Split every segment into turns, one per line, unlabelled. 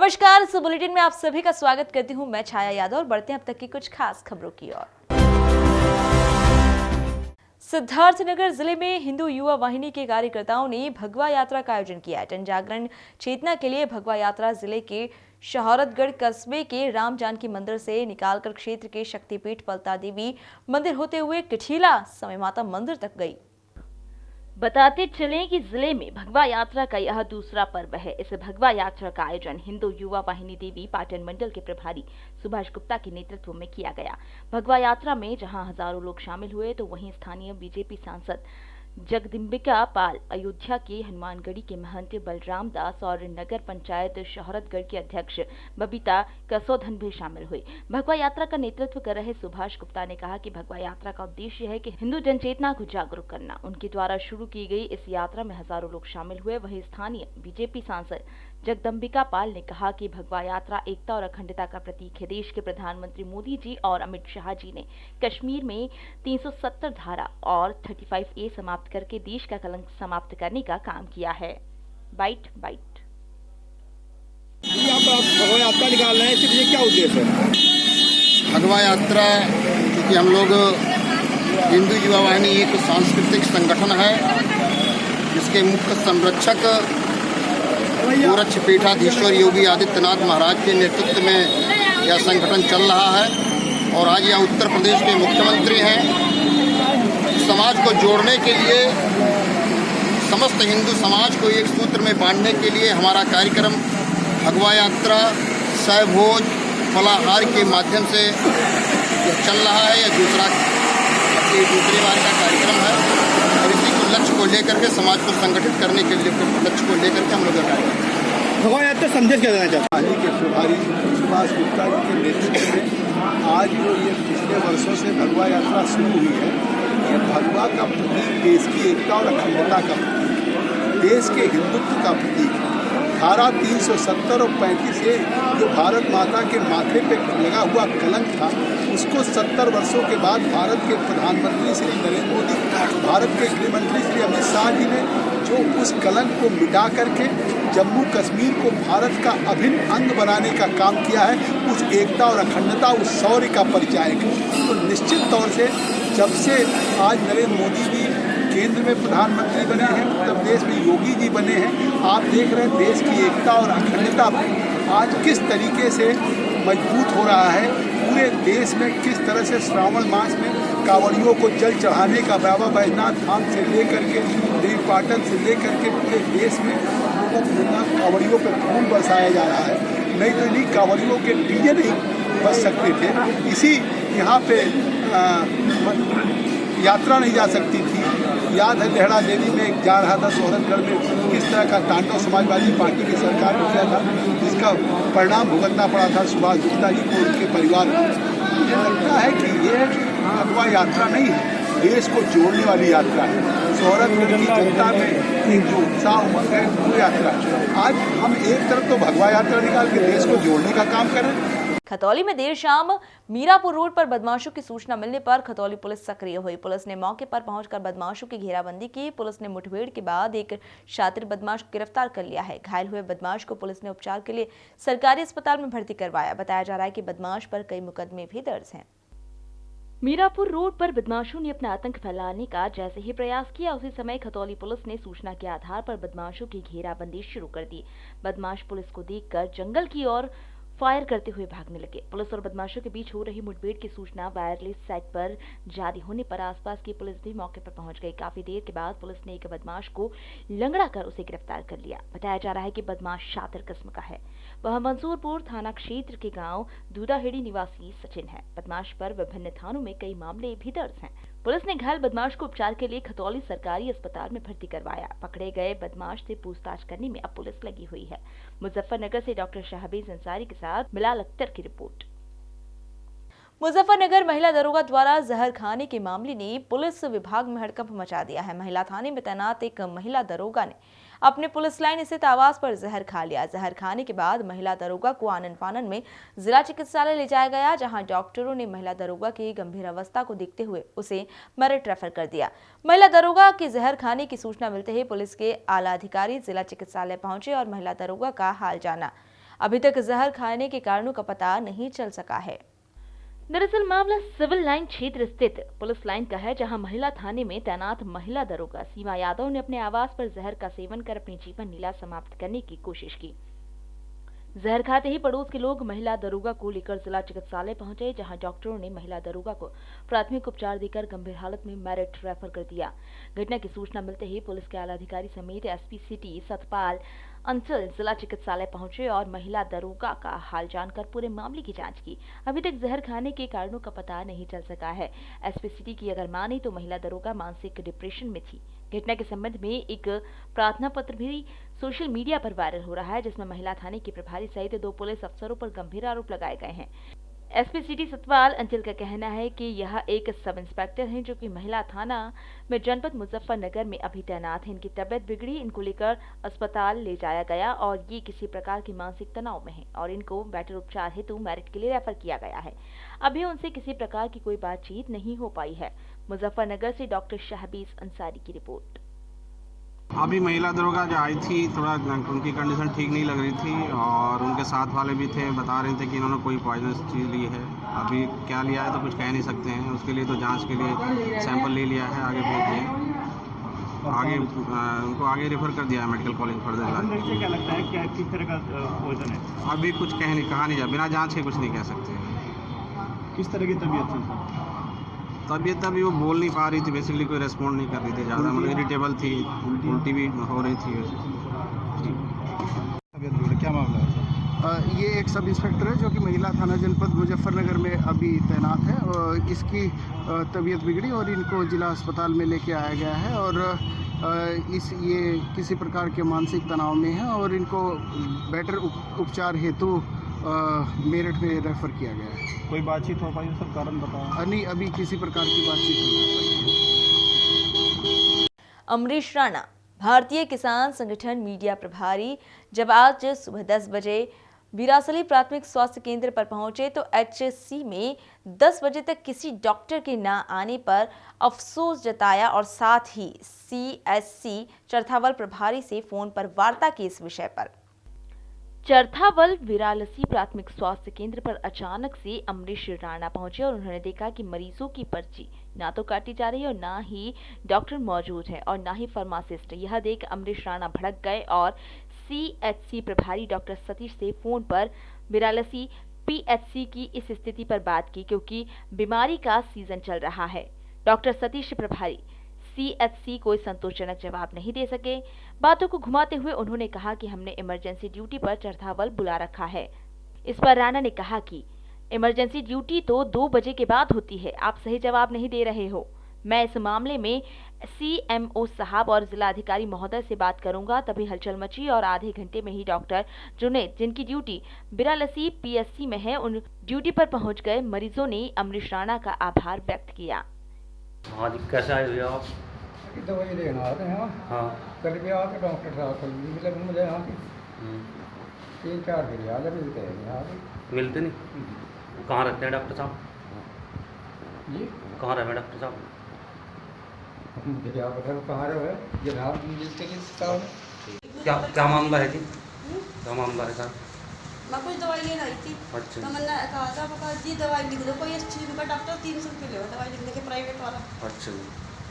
नमस्कार, इस बुलेटिन में आप सभी का स्वागत करती हूं मैं छाया यादव और बढ़ते हैं अब तक की कुछ खास खबरों की ओर। सिद्धार्थनगर जिले में हिंदू युवा वाहिनी के कार्यकर्ताओं ने भगवा यात्रा का आयोजन किया। जन जागरण चेतना के लिए भगवा यात्रा जिले के शहरतगढ़ कस्बे के राम जानकी मंदिर से निकालकर क्षेत्र के शक्तिपीठ पलता देवी मंदिर होते हुए कठीला समय माता मंदिर तक गई। बताते चलें कि जिले में भगवा यात्रा का यह दूसरा पर्व है। इस भगवा यात्रा का आयोजन हिंदू युवा वाहिनी देवी पाटन मंडल के प्रभारी सुभाष गुप्ता के नेतृत्व में किया गया। भगवा यात्रा में जहां हजारों लोग शामिल हुए तो वहीं स्थानीय बीजेपी सांसद जगदम्बिका पाल, अयोध्या के हनुमानगढ़ी के महंत बलराम दास और नगर पंचायत शहरतगढ़ के अध्यक्ष बबीता कसोधन भी शामिल हुए। भगवा यात्रा का नेतृत्व कर रहे सुभाष गुप्ता ने कहा कि भगवा यात्रा का उद्देश्य है कि हिंदू जनचेतना को जागरूक करना। उनके द्वारा शुरू की गई इस यात्रा में हजारों लोग शामिल हुए। वहीं स्थानीय बीजेपी सांसद जगदम्बिका पाल ने कहा कि भगवा यात्रा एकता और अखंडता का प्रतीक है। देश के प्रधानमंत्री मोदी जी और अमित शाह जी ने कश्मीर में 370 धारा और 35A समाप्त करके देश का कलंक समाप्त करने का काम किया है। Byte byte.
आप भगवा यात्रा निकाल रहे हैं, इसके पीछे क्या उद्देश्य है?
भगवा यात्रा क्योंकि हम लोग हिंदू युवा वाहिनी एक सांस्कृतिक संगठन है जिसके मुख्य संरक्षक गोरक्ष पीठाधीश्वर योगी आदित्यनाथ महाराज के नेतृत्व में यह संगठन चल रहा है और आज यह उत्तर प्रदेश के मुख्यमंत्री हैं। समाज को जोड़ने के लिए, समस्त हिंदू समाज को एक सूत्र में बांधने के लिए हमारा कार्यक्रम भगवा यात्रा सहभोज फलाहार के माध्यम से यह चल रहा है। यह दूसरी बार का कार्यक्रम है और इसी को लक्ष्य को लेकर के समाज को संगठित करने के लिए लक्ष्य को लेकर के हम लोग
भगवा यात्रा संदेश क्या देना चाहते हैं?
के प्रभारी सुभाष गुप्ता जी के नेतृत्व में आज जो ये पिछले वर्षों से भगवा यात्रा शुरू हुई है, ये भगवा का प्रतीक देश की एकता और अखंडता का प्रतीक, देश के हिंदुत्व का प्रतीक है। धारा 370 और 35 से जो भारत माता के माथे पे लगा हुआ कलंक था, उसको 70 वर्षों के बाद भारत के प्रधानमंत्री श्री नरेंद्र मोदी, भारत के गृह मंत्री श्री अमित शाह जी ने जो उस कलंक को मिटा करके जम्मू कश्मीर को भारत का अभिन्न अंग बनाने का काम किया है, उस एकता और अखंडता, उस शौर्य का परिचायक है। तो निश्चित तौर से जब से आज नरेंद्र मोदी जी केंद्र में प्रधानमंत्री बने हैं, उत्तर प्रदेश में योगी जी बने हैं, आप देख रहे हैं देश की एकता और अखंडता आज किस तरीके से मजबूत हो रहा है। पूरे देश में किस तरह से श्रावण मास में कांवड़ियों को जल चढ़ाने का बाबा बैजनाथ धाम से लेकर के देवी पाटन से लेकर के पूरे देश में लोगों को कांवड़ियों पर खून बरसाया जा रहा है। नहीं तो इन्हीं कांवड़ियों के डीजे नहीं बच सकते थे, इसी यहाँ पे यात्रा नहीं जा सकती थी। याद है लेहड़ा देवी में जा रहा था शहरतगढ़ में, किस तरह का तांडव समाजवादी पार्टी की सरकार ने किया था, जिसका परिणाम भुगतना पड़ा था सुभाष गुप्ता जी को, उनके परिवार को। मुझे लगता है कि ये भगवा यात्रा नहीं है, देश को जोड़ने वाली यात्रा है। शहरतगढ़ की जनता में एक जो उत्साह उमंग है वो यात्रा है। आज हम एक तरफ तो भगवा यात्रा निकाल के देश को जोड़ने का काम करें।
खतौली में देर शाम मीरापुर रोड पर बदमाशों की सूचना मिलने पर खतौली पुलिस सक्रिय हुई। पुलिस ने मौके पर पहुंचकर बदमाशों की घेराबंदी की। पुलिस ने मुठभेड़ के बाद एक शातिर बदमाश को गिरफ्तार कर लिया है। घायल हुए बदमाश को पुलिस ने उपचार के लिए सरकारी अस्पताल में भर्ती करवाया। बताया जा रहा है कि बदमाश पर कई मुकदमे भी दर्ज हैं। मीरापुर रोड पर बदमाशों ने अपना आतंक फैलाने का जैसे ही प्रयास किया, उसी समय खतौली पुलिस ने सूचना के आधार पर बदमाशों की घेराबंदी शुरू कर दी। बदमाश पुलिस को देखकर जंगल की ओर फायर करते हुए भागने लगे। पुलिस और बदमाशों के बीच हो रही मुठभेड़ की सूचना वायरलेस सेट पर जारी होने पर आसपास की पुलिस भी मौके पर पहुंच गई। काफी देर के बाद पुलिस ने एक बदमाश को लंगड़ा कर उसे गिरफ्तार कर लिया। बताया जा रहा है कि बदमाश शातिर किस्म का है। वह मंसूरपुर थाना क्षेत्र के गांव दूधाहेड़ी निवासी सचिन है। बदमाश पर विभिन्न थानों में कई मामले भी दर्ज हैं। पुलिस ने घायल बदमाश को उपचार के लिए खतौली सरकारी अस्पताल में भर्ती करवाया। पकड़े गए बदमाश से पूछताछ करने में अब पुलिस लगी हुई है। मुजफ्फरनगर से डॉक्टर शहबीज अंसारी के साथ बिलाल अख्तर की रिपोर्ट। मुजफ्फरनगर महिला दरोगा द्वारा जहर खाने के मामले ने पुलिस विभाग में हड़कंप मचा दिया है। महिला थाने में तैनात एक महिला दरोगा ने अपने पुलिस लाइन स्थित आवास पर जहर खा लिया। जहर खाने के बाद महिला दरोगा को आनन फानन में जिला चिकित्सालय ले जाया गया, जहां डॉक्टरों ने महिला दरोगा की गंभीर अवस्था को देखते हुए उसे मेरठ रेफर कर दिया। महिला दरोगा के जहर खाने की सूचना मिलते ही पुलिस के आला अधिकारी जिला चिकित्सालय पहुंचे और महिला दरोगा का हाल जाना। अभी तक जहर खाने के कारणों का पता नहीं चल सका है।
दरअसल मामला सिविल लाइन क्षेत्र स्थित पुलिस लाइन का है, जहां महिला थाने में तैनात महिला दरोगा सीमा यादव ने अपने आवास पर जहर का सेवन कर अपनी जीवन लीला समाप्त करने की कोशिश की। जहर खाते ही पड़ोस के लोग महिला दरोगा को लेकर जिला चिकित्सालय पहुंचे, जहां डॉक्टरों ने महिला दरोगा को प्राथमिक उपचार देकर गंभीर हालत में मेरठ रेफर कर दिया। घटना की सूचना मिलते ही पुलिस के आला अधिकारी समेत एसपी सिटी सतपाल अंचल जिला चिकित्सालय पहुंचे और महिला दरोगा का हाल जानकर पूरे मामले की जांच की। अभी तक जहर खाने के कारणों का पता नहीं चल सका है। एसपी सिटी की अगर माने तो महिला दरोगा मानसिक डिप्रेशन में थी। घटना के संबंध में एक प्रार्थना पत्र भी सोशल मीडिया पर वायरल हो रहा है, जिसमें महिला थाने के प्रभारी सहित 2 पुलिस अफसरों पर गंभीर आरोप लगाए गए हैं। एसपी सिटी सतपाल अंचल का कहना है कि यह एक सब इंस्पेक्टर हैं जो कि महिला थाना में जनपद मुजफ्फरनगर में अभी तैनात हैं। इनकी तबीयत बिगड़ी, इनको लेकर अस्पताल ले जाया गया और ये किसी प्रकार की मानसिक तनाव में है और इनको बेटर उपचार हेतु मेरठ के लिए रेफर किया गया है। अभी उनसे किसी प्रकार की कोई बातचीत नहीं हो पाई है। मुजफ्फरनगर से डॉक्टर शहबीज अंसारी की रिपोर्ट।
अभी महिला दरोगा जो आई थी, थोड़ा उनकी कंडीशन ठीक नहीं लग रही थी और उनके साथ वाले भी थे, बता रहे थे कि इन्होंने कोई पॉइजनस चीज़ ली है। अभी क्या लिया है तो कुछ कह नहीं सकते हैं, उसके लिए तो जांच के लिए सैंपल ले लिया है, आगे भेज दिए। आगे उनको आगे रेफर कर दिया है मेडिकल कॉलेज फर्दर इलाज।
क्या लगता है क्या किस तरह का पॉइजन है?
अभी कुछ कहा नहीं जा, बिना जाँच के कुछ नहीं कह सकते।
किस तरह की तबीयत थी?
तबीयत अभी वो बोल नहीं पा रही थी, बेसिकली कोई रेस्पॉन्ड नहीं कर रही थी, ज़्यादा मतलब इरिटेबल थी, उल्टी भी हो रही थी।
क्या मामला है?
ये एक सब इंस्पेक्टर है जो कि महिला थाना जनपद मुजफ्फरनगर में अभी तैनात है और इसकी तबीयत बिगड़ी और इनको जिला अस्पताल में लेके आया गया है और ये किसी प्रकार के मानसिक तनाव में है और इनको बेटर उपचार हेतु मेरठ में रेफर किया गया है।
कोई बातचीत हो पाई, सब कारण बताओ।
नहीं, अभी किसी प्रकार की बातचीत नहीं हो पाई।
अमरीश राणा, भारतीय किसान संगठन मीडिया प्रभारी, जब आज सुबह 10 बजे बिरासली प्राथमिक स्वास्थ्य केंद्र पर पहुंचे तो एचसी में 10 बजे तक किसी डॉक्टर के न आने पर अफसोस जताया और साथ ही सीएचसी चरथावल प्रभारी से फोन पर वार्ता की इस विषय पर।
चरथावल विरालसी प्राथमिक स्वास्थ्य केंद्र पर अचानक से अमरीश राणा पहुंचे और उन्होंने देखा कि मरीजों की पर्ची ना तो काटी जा रही है और ना ही डॉक्टर मौजूद है और ना ही फार्मासिस्ट। यह देख अमरीश राणा भड़क गए और सीएचसी प्रभारी डॉक्टर सतीश से फोन पर विरालसी पीएचसी की इस स्थिति पर बात की, क्योंकि बीमारी का सीजन चल रहा है। डॉक्टर सतीश प्रभारी सीएचसी कोई संतोषजनक जवाब नहीं दे सके। बातों को घुमाते हुए उन्होंने कहा कि हमने इमरजेंसी ड्यूटी पर चरथावल बुला रखा है। इस पर राणा ने कहा कि इमरजेंसी ड्यूटी तो 2 बजे के बाद होती है, आप सही जवाब नहीं दे रहे हो। मैं इस मामले में सीएमओ साहब और जिलाधिकारी महोदय से बात करूंगा। तभी हलचल मची और आधे घंटे में ही डॉक्टर जुनेद, जिनकी ड्यूटी बिरालसी पीएचसी में है, उन ड्यूटी पर पहुंच गए। मरीजों ने अमरीश राणा का आभार व्यक्त किया।
हाँ जी, कैसे आए हुए आप?
दवाई लेना आते हैं।
हाँ,
कल भी आके डॉक्टर साहब कल भी मिले मुझे यहाँ की 3-4 दिन याद मिलते हैं यहाँ पे।
मिलते नहीं? कहाँ रहते हैं डॉक्टर साहब?
जी
कहाँ रहे डॉक्टर साहब?
मुझे क्या पता वो कहाँ रहे जनाब, मिलते किस साहब?
क्या मामला है जी? क्या मामला है सर?
मैं कुछ दवाई लेना आई थी।
अच्छा।
तो मैंने कहा था पापा जी दवाई लिख दो, कोई अच्छी उनका डॉक्टर 300 रुपये ले दवाई लिखने के, प्राइवेट वाला।
अच्छा जी,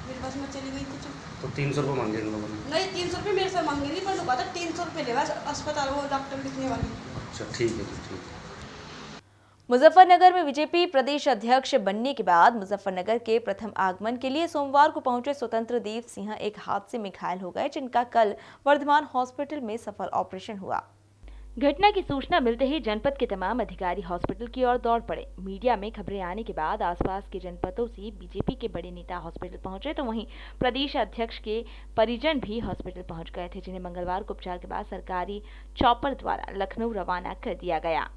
मेरे पास मैं चली गई थी
तो 300 रुपये मांगे इन लोगों ने?
नहीं 300 रुपये मेरे से मांगे नहीं, पर कहा था 300 रुपये लेगा अस्पताल वो डॉक्टर लिखने वाली।
अच्छा ठीक है जी, ठीक है।
मुजफ्फरनगर में बीजेपी प्रदेश अध्यक्ष बनने के बाद मुजफ्फरनगर के प्रथम आगमन के लिए सोमवार को पहुंचे स्वतंत्र देव सिंह एक हादसे में घायल हो गए, जिनका कल वर्धमान हॉस्पिटल में सफल ऑपरेशन हुआ।
घटना की सूचना मिलते ही जनपद के तमाम अधिकारी हॉस्पिटल की ओर दौड़ पड़े। मीडिया में खबरें आने के बाद आसपास के जनपदों से बीजेपी के बड़े नेता हॉस्पिटल पहुंचे, तो वहीं प्रदेश अध्यक्ष के परिजन भी हॉस्पिटल पहुंच गए थे, जिन्हें मंगलवार को उपचार के बाद सरकारी चॉपर द्वारा लखनऊ रवाना कर दिया गया।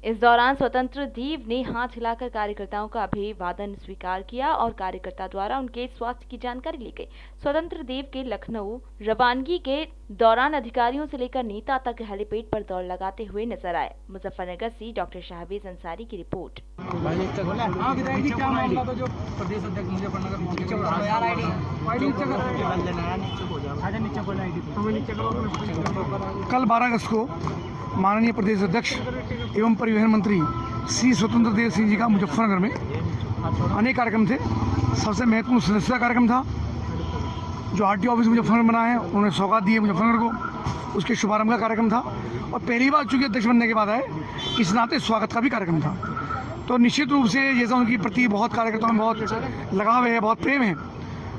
इस दौरान स्वतंत्र देव ने हाथ हिलाकर कार्यकर्ताओं का अभिवादन स्वीकार किया और कार्यकर्ता द्वारा उनके स्वास्थ्य की जानकारी ली गई। स्वतंत्र देव के लखनऊ रवानगी के दौरान अधिकारियों से लेकर नेता तक हेलीपैड पर दौड़ लगाते हुए नजर आए। मुजफ्फरनगर से डॉक्टर शाहबीज अंसारी की रिपोर्ट।
कल 12 अगस्त को माननीय प्रदेश अध्यक्ष एवं परिवहन मंत्री श्री स्वतंत्र देव सिंह जी का मुजफ्फरनगर में अनेक कार्यक्रम थे। सबसे महत्वपूर्ण सदस्यता कार्यक्रम था जो आरटीओ ऑफिस मुजफ्फरनगर बना है, उन्होंने सौगात दी है मुजफ्फरनगर को, उसके शुभारंभ का कार्यक्रम था। और पहली बार चूंकि अध्यक्ष बनने के बाद आए, इस नाते स्वागत का भी कार्यक्रम था। तो निश्चित रूप से जैसा उनकी प्रति बहुत कार्यकर्ताओं में बहुत लगाव है, बहुत प्रेम है,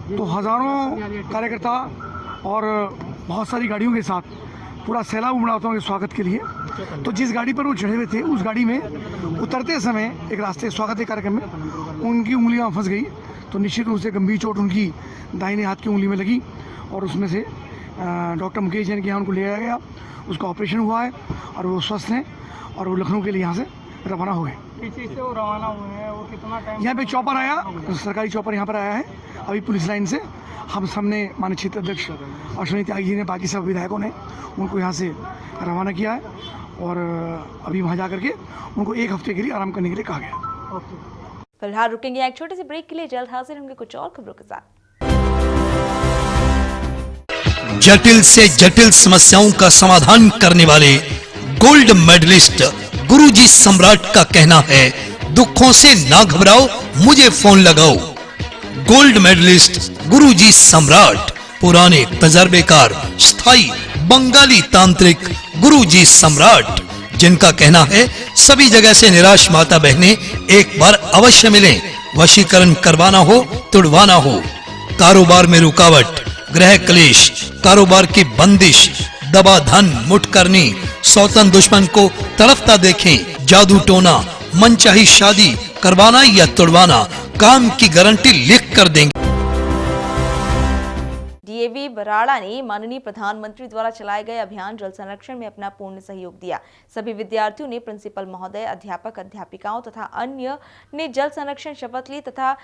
तो हज़ारों कार्यकर्ता और बहुत सारी गाड़ियों के साथ पूरा सैलाब उमड़ा होता उनके स्वागत के लिए। तो जिस गाड़ी पर वो चढ़े हुए थे, उस गाड़ी में उतरते समय एक रास्ते स्वागत के कार्यक्रम में उनकी उंगलियां फंस गई। तो निश्चित रूप से गंभीर चोट उनकी दाहिने हाथ की उंगली में लगी और उसमें से डॉक्टर मुकेश जैन के यहाँ उनको ले जाया गया, उसका ऑपरेशन हुआ है और वो स्वस्थ हैं और वो लखनऊ के लिए यहाँ से रवाना हो गए।
किस चीज़ से वो रवाना हुए हैं और कितना टाइम?
यहाँ पे चॉपर आया, सरकारी चॉपर यहाँ पर आया है अभी पुलिस लाइन से। हम सबने माननीय क्षेत्र अध्यक्ष अश्विनी त्यागी जी ने, बाकी सब विधायकों ने उनको यहाँ से रवाना किया है और अभी वहाँ जा करके उनको 1 हफ्ते के लिए आराम करने के लिए कहा गया।
फिलहाल रुकेंगे एक छोटे से ब्रेक के लिए, जल्द हाजिर होंगे कुछ और खबरों के साथ।
जटिल से जटिल समस्याओं का समाधान करने वाले गोल्ड मेडलिस्ट गुरुजी सम्राट का कहना है, दुखों से ना घबराओ, मुझे फोन लगाओ। गोल्ड मेडलिस्ट गुरुजी सम्राट, पुराने तजर्बेकार स्थायी बंगाली तांत्रिक गुरुजी सम्राट, जिनका कहना है सभी जगह से निराश माता बहनें एक बार अवश्य मिलें। वशीकरण करवाना हो, तुड़वाना हो, कारोबार में रुकावट, गृह क्लेश, कारोबार की बंदिश, दबा धन मुठ करनी, सौतन दुश्मन को तड़पता देखें, जादू टोना, मनचाही शादी करवाना या तुड़वाना, काम की गारंटी लिख कर देंगे।
डीएवी बराड़ा ने माननीय प्रधानमंत्री द्वारा चलाए गए अभियान जल संरक्षण में अपना पूर्ण सहयोग दिया। सभी विद्यार्थियों ने, प्रिंसिपल महोदय, अध्यापक अध्यापिकाओं तथा अन्य ने जल संरक्षण शपथ ली तथा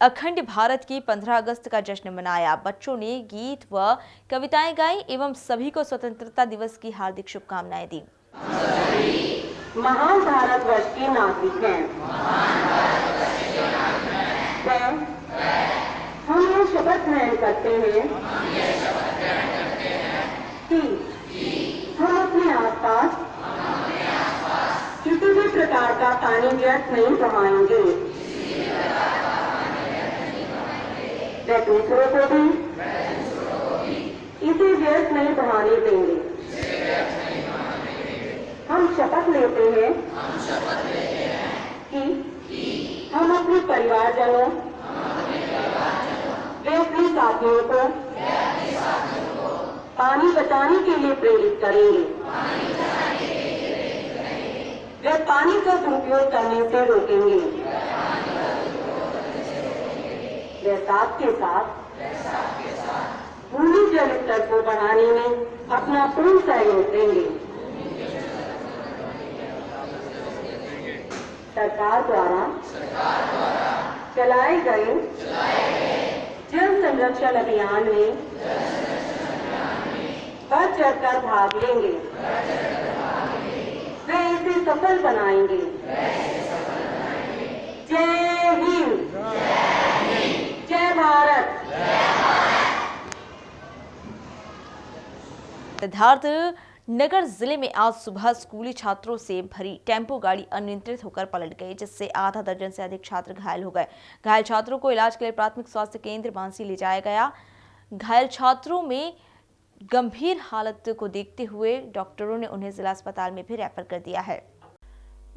अखंड भारत की 15 अगस्त का जश्न मनाया। बच्चों ने गीत व कविताएं गाई एवं सभी को स्वतंत्रता दिवस की हार्दिक शुभकामनाएं दी।
महान भारतवर्ष के नागरिक हैं, हम ये शपथ ग्रहण करते हैं कि हम अपने आसपास किसी भी प्रकार का पानी व्यर्थ नहीं बहाएंगे, व दूसरों को भी इसे व्यर्थ नहीं बहाने देंगे। हम शपथ लेते हैं कि हम अपने परिवारजनों वे अपने साथियों को पानी बचाने के लिए प्रेरित करेंगे, वे पानी का दुरुपयोग करने से रोकेंगे, वे साथ के साथ भूमि जल स्तर को बढ़ाने में अपना पूर्ण सहयोग देंगे। सरकार द्वारा चलाए गए जल संरक्षण अभियान में बढ़ चढ़कर भाग लेंगे, वे इसे सफल बनाएंगे। जय हिंद, जय भारत।
सिद्धार्थ नगर जिले में आज सुबह स्कूली छात्रों से भरी टेम्पो गाड़ी अनियंत्रित होकर पलट गई, जिससे आधा दर्जन से अधिक छात्र घायल हो गए। घायल छात्रों को इलाज के लिए प्राथमिक स्वास्थ्य केंद्र बांसी ले जाया गया। घायल छात्रों में गंभीर हालत को देखते हुए डॉक्टरों ने उन्हें जिला अस्पताल में भी रेफर कर दिया है।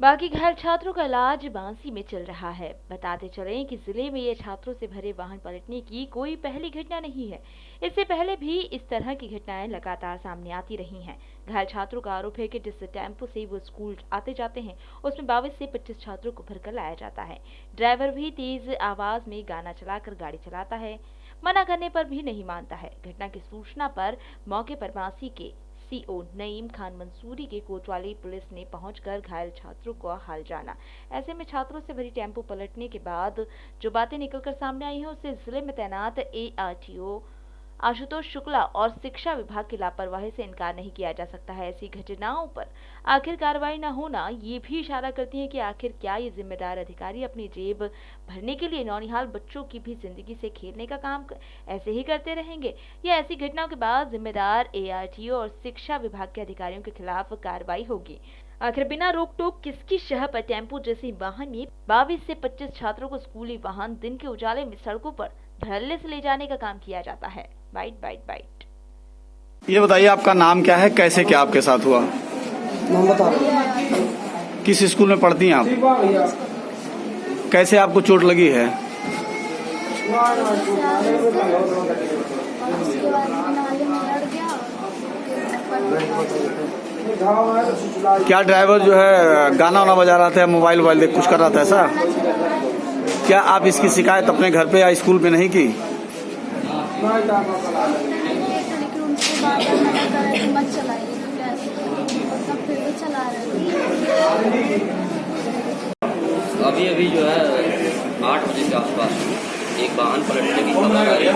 बाकी घायल छात्रों का इलाज बांसी में चल रहा है। बताते चलें कि जिले में ये छात्रों से भरे वाहन पलटने की कोई पहली घटना नहीं है। इससे पहले भी इस तरह की घटनाएं लगातार सामने आती रही हैं। घायल छात्रों का आरोप है कि जिस टेम्पो से वो स्कूल आते जाते हैं उसमें 22 से 25 छात्रों को भरकर लाया जाता है। ड्राइवर भी तेज आवाज में गाना चलाकर गाड़ी चलाता है, मना करने पर भी नहीं मानता है। घटना की सूचना पर मौके पर बांसी के सीओ नईम खान मंसूरी के कोतवाली पुलिस ने पहुंचकर घायल छात्रों को हाल जाना। ऐसे में छात्रों से भरी टेम्पो पलटने के बाद जो बातें निकलकर सामने आई हैं उससे जिले में तैनात एआरटीओ आशुतोष शुक्ला और शिक्षा विभाग की लापरवाही से इनकार नहीं किया जा सकता है। ऐसी घटनाओं पर आखिर कार्रवाई न होना ये भी इशारा करती है कि आखिर क्या ये जिम्मेदार अधिकारी अपनी जेब भरने के लिए नौनिहाल बच्चों की भी जिंदगी से खेलने का काम ऐसे ही करते रहेंगे, या ऐसी घटनाओं के बाद जिम्मेदार ARTO और शिक्षा विभाग के अधिकारियों के खिलाफ कार्रवाई होगी। आखिर बिना रोक टोक किसकी शह पर टेम्पो जैसी वाहन में 22 से 25 छात्रों को स्कूली वाहन दिन के उजाले में सड़कों पर धड़ल्ले से ले जाने का काम किया जाता है। बाइट।
ये बताइए आपका नाम क्या है, कैसे क्या आपके साथ हुआ? किस स्कूल में पढ़ती हैं आप? कैसे आपको चोट लगी है? क्या ड्राइवर जो है गाना वाना बजा रहा था, मोबाइल देख कुछ कर रहा था ऐसा? क्या आप इसकी शिकायत अपने घर पे या स्कूल पे नहीं की?
अभी जो है 8 बजे के आसपास एक वाहन पलटने की खबर आई।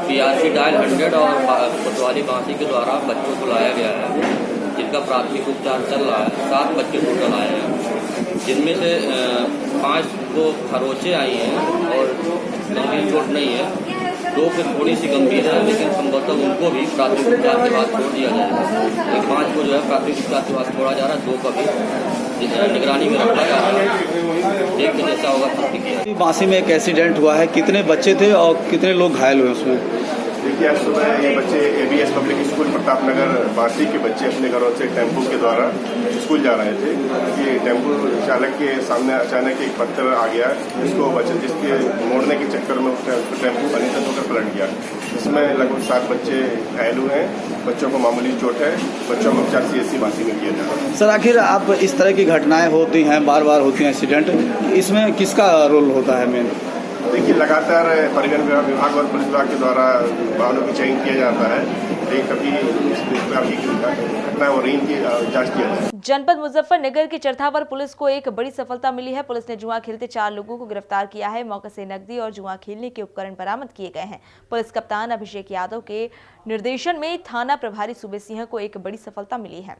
PRC डायल 100 और कोतवाली बांसी के द्वारा बच्चों को लाया गया है, जिनका प्राथमिक उपचार चल रहा है। 7 बच्चे टोटल आए हैं, जिनमें से 5 को खरोंचे आई हैं और गंभीर चोट नहीं है। 2 पे थोड़ी सी गंभीर है, लेकिन संभवतः उनको भी प्राथमिक उपचार के बाद छोड़ दिया जाएगा। 5 को जो है प्राथमिक उपचार के बाद छोड़ा जा रहा है, 2 का भी निगरानी में रखा जा रहा है। देखते जैसा होगा प्रतिक्रिया।
बांसी में एक एक्सीडेंट हुआ है, कितने बच्चे थे और कितने लोग घायल हुए उसमें?
देखिए, आज सुबह ये बच्चे ABS public school Pratapnagar Bansi के बच्चे अपने घरों से टेम्पो के द्वारा स्कूल जा रहे थे। ये टेम्पो चालक के सामने अचानक एक पत्थर आ गया, जिसके मोड़ने के चक्कर में टेम्पो अनियंत्रित होकर पलट गया। इसमें लगभग 7 बच्चे घायल हुए हैं। बच्चों को मामूली चोट है। बच्चों को उपचार CSC बांसी में किया जा रहा है।
सर, आखिर आप इस तरह की घटनाएं होती हैं, बार होती हैं एक्सीडेंट, इसमें किसका रोल होता है मेन?
देखिए, लगातार परिवहन विभाग और पुलिस विभाग के द्वारा वाहनों की चयन किया जाता है। कभी इस प्रकार की घटना हो रही की जांच किया जाए।
जनपद मुजफ्फरनगर की चरथावल पुलिस को एक बड़ी सफलता मिली है। पुलिस ने जुआ खेलते 4 लोगों को गिरफ्तार किया है। मौके से नकदी और जुआ खेलने के उपकरण बरामद किए गए हैं। पुलिस कप्तान अभिषेक यादव के निर्देशन में थाना प्रभारी सूबे सिंह को एक बड़ी सफलता मिली है।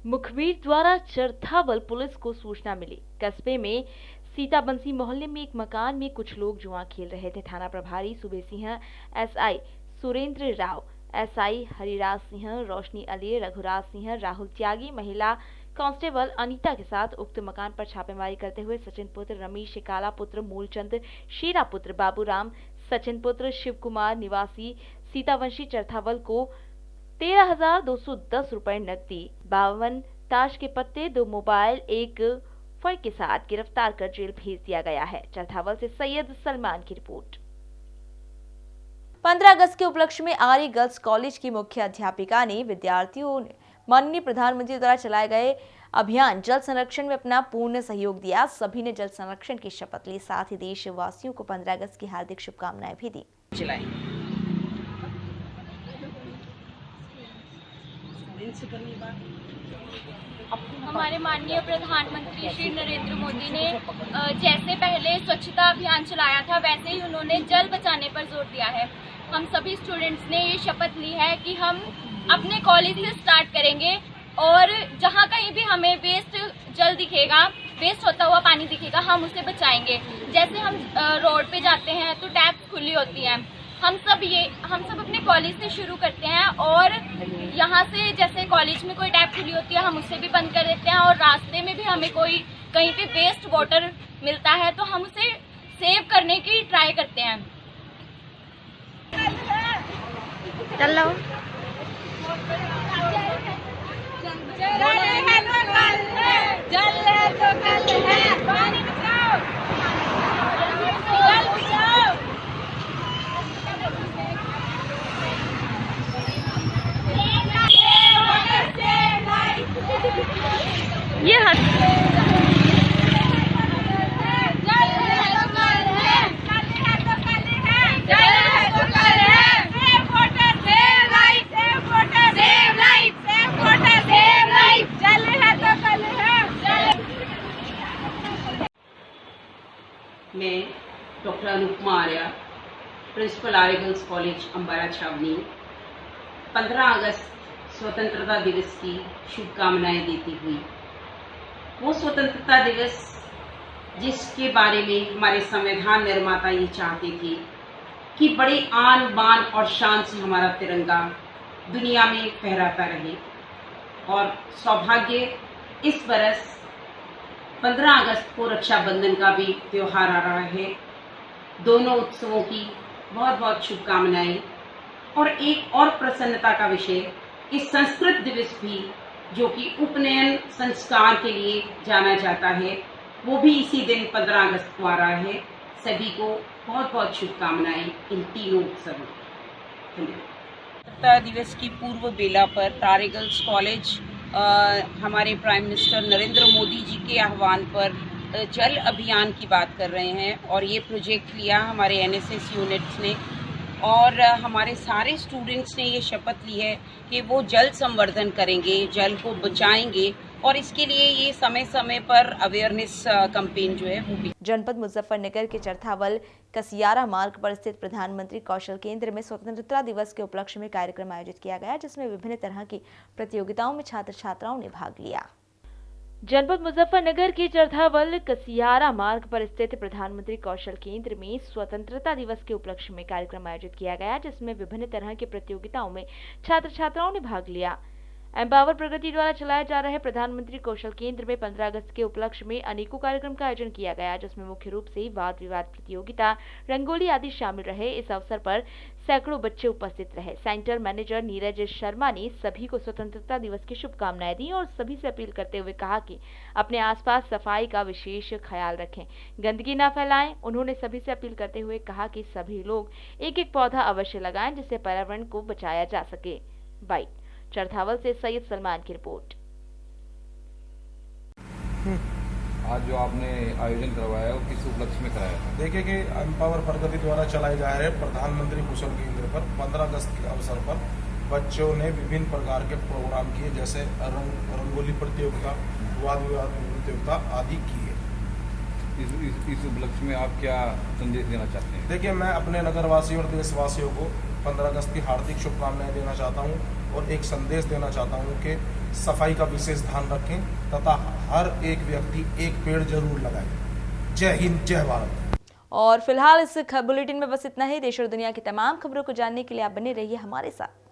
मुखबिर द्वारा चरथावल पुलिस को सूचना मिली, कस्बे में सीताबंसी मोहल्ले में एक मकान में कुछ लोग जुआ खेल रहे थे। थाना प्रभारी सूबे सिंह, SI सुरेंद्र राव, SI हरिराज सिंह, रोशनी अली, रघुराज सिंह, राहुल त्यागी, महिला कांस्टेबल अनीता के साथ उक्त मकान पर छापेमारी करते हुए सचिन पुत्र रमेश, काला पुत्र मूलचंद, शीरा पुत्र बाबूराम, सचिन पुत्र शिव कुमार निवासी सीतावंशी चरथावल को 13,210 रुपए नकदी, 52 ताश के पत्ते, 2 मोबाइल, 1 फल के साथ गिरफ्तार कर जेल भेज दिया गया है। चरथावल से सैयद सलमान की रिपोर्ट।
15 अगस्त के उपलक्ष्य में आर्य गर्ल्स कॉलेज की मुख्य अध्यापिका ने विद्यार्थियों ने माननीय प्रधानमंत्री द्वारा चलाए गए अभियान जल संरक्षण में अपना पूर्ण सहयोग दिया। सभी ने जल संरक्षण की शपथ ली, साथ ही देशवासियों को 15 अगस्त की हार्दिक शुभकामनाएं भी दी।
हमारे माननीय प्रधानमंत्री श्री नरेंद्र मोदी ने जैसे पहले स्वच्छता अभियान चलाया था, वैसे ही उन्होंने जल बचाने पर जोर दिया है। हम सभी स्टूडेंट्स ने ये शपथ ली है कि हम अपने कॉलेज से स्टार्ट करेंगे और जहाँ कहीं भी हमें वेस्ट जल दिखेगा, वेस्ट होता हुआ पानी दिखेगा, हम उसे बचाएंगे। जैसे हम रोड पे जाते हैं तो टैप्स खुली होती हैं, हम सब अपने कॉलेज से शुरू करते हैं और यहाँ से जैसे कॉलेज में कोई टैप खुली होती है हम उसे भी बंद कर देते हैं और रास्ते में भी हमें कोई कहीं पे वेस्ट वाटर मिलता है तो हम उसे सेव करने की ट्राई करते हैं।
चलो ये
मैं डॉक्टर अनुपमा आर्या प्रिंसिपल आर्य गर्ल्स कॉलेज अंबाला छावनी 15 अगस्त स्वतंत्रता दिवस की शुभकामनाएं देती हुई। वो स्वतंत्रता दिवस जिसके बारे में हमारे संविधान निर्माता ये चाहते थे कि बड़े आन बान और शान से हमारा तिरंगा दुनिया में फहराता रहे, और सौभाग्य इस बरस 15 अगस्त को रक्षाबंधन का भी त्योहार आ रहा है। दोनों उत्सवों की बहुत बहुत शुभकामनाएं। और एक और प्रसन्नता का विषय, इस संस्कृत दिवस भी जो कि उपनयन संस्कार के लिए जाना जाता है, वो भी इसी दिन 15 अगस्त को आ रहा है। सभी को बहुत बहुत शुभकामनाएं इन तीनों उत्सवों। स्वतंत्रता दिवस की पूर्व बेला पर आर्य गर्ल्स कॉलेज हमारे प्राइम मिनिस्टर नरेंद्र मोदी जी के आह्वान पर जल अभियान की बात कर रहे हैं, और ये प्रोजेक्ट लिया हमारे एनएसएस यूनिट्स ने, और हमारे सारे स्टूडेंट्स ने ये शपथ ली है कि वो जल संवर्धन करेंगे, जल को बचाएंगे, और इसके लिए ये समय समय पर अवेयरनेस कैंपेन जो है वो भी।
जनपद मुजफ्फरनगर के चरथावल कसियारा मार्ग पर स्थित प्रधानमंत्री कौशल केंद्र में स्वतंत्रता दिवस के उपलक्ष्य में कार्यक्रम आयोजित किया गया, जिसमें विभिन्न तरह की प्रतियोगिताओं में छात्र छात्राओं ने भाग लिया।
जनपद मुजफ्फरनगर के चरथावल कसियारा मार्ग पर स्थित प्रधानमंत्री कौशल केंद्र में स्वतंत्रता दिवस के उपलक्ष्य में कार्यक्रम आयोजित किया गया, जिसमें विभिन्न तरह की प्रतियोगिताओं में छात्र छात्राओं ने भाग लिया। एम्पावर प्रगति द्वारा चलाए जा रहे प्रधानमंत्री कौशल केंद्र में 15 अगस्त के उपलक्ष्य में अनेकों कार्यक्रम का आयोजन किया गया, जिसमें मुख्य रूप से वाद विवाद प्रतियोगिता, रंगोली आदि शामिल रहे। इस अवसर पर सैकड़ों बच्चे उपस्थित रहे। सेंटर मैनेजर नीरज शर्मा ने सभी को स्वतंत्रता दिवस की शुभकामनाएं दी और सभी से अपील करते हुए कहा कि अपने आसपास सफाई का विशेष ख्याल रखें, गंदगी न फैलाएं। उन्होंने सभी से अपील करते हुए कहा कि सभी लोग एक एक पौधा अवश्य लगाएं, जिससे पर्यावरण को बचाया जा सके। बाइट चरथावल से सैयद सलमान की रिपोर्ट।
आज जो आपने आयोजन करवाया है वो किस उपलक्ष्य में कराया था?
देखिए कि एम्पावर प्रगति द्वारा चलाए जा रहे प्रधानमंत्री कौशल केंद्र पर 15 अगस्त के अवसर पर बच्चों ने विभिन्न प्रकार के प्रोग्राम किए, जैसे रंगोली प्रतियोगिता, वाद विवाद प्रतियोगिता आदि किए।
इस उपलक्ष्य में आप क्या संदेश देना चाहते हैं?
देखिए, मैं अपने नगरवासियों और देशवासियों को 15 अगस्त की हार्दिक शुभकामनाएं देना चाहता हूं, और एक संदेश देना चाहता हूं कि सफाई का विशेष ध्यान रखें तथा हर एक व्यक्ति एक पेड़ जरूर लगाए। जय हिंद, जय भारत।
और फिलहाल इस बुलेटिन में बस इतना ही। देश और दुनिया की तमाम खबरों को जानने के लिए आप बने रहिए हमारे साथ।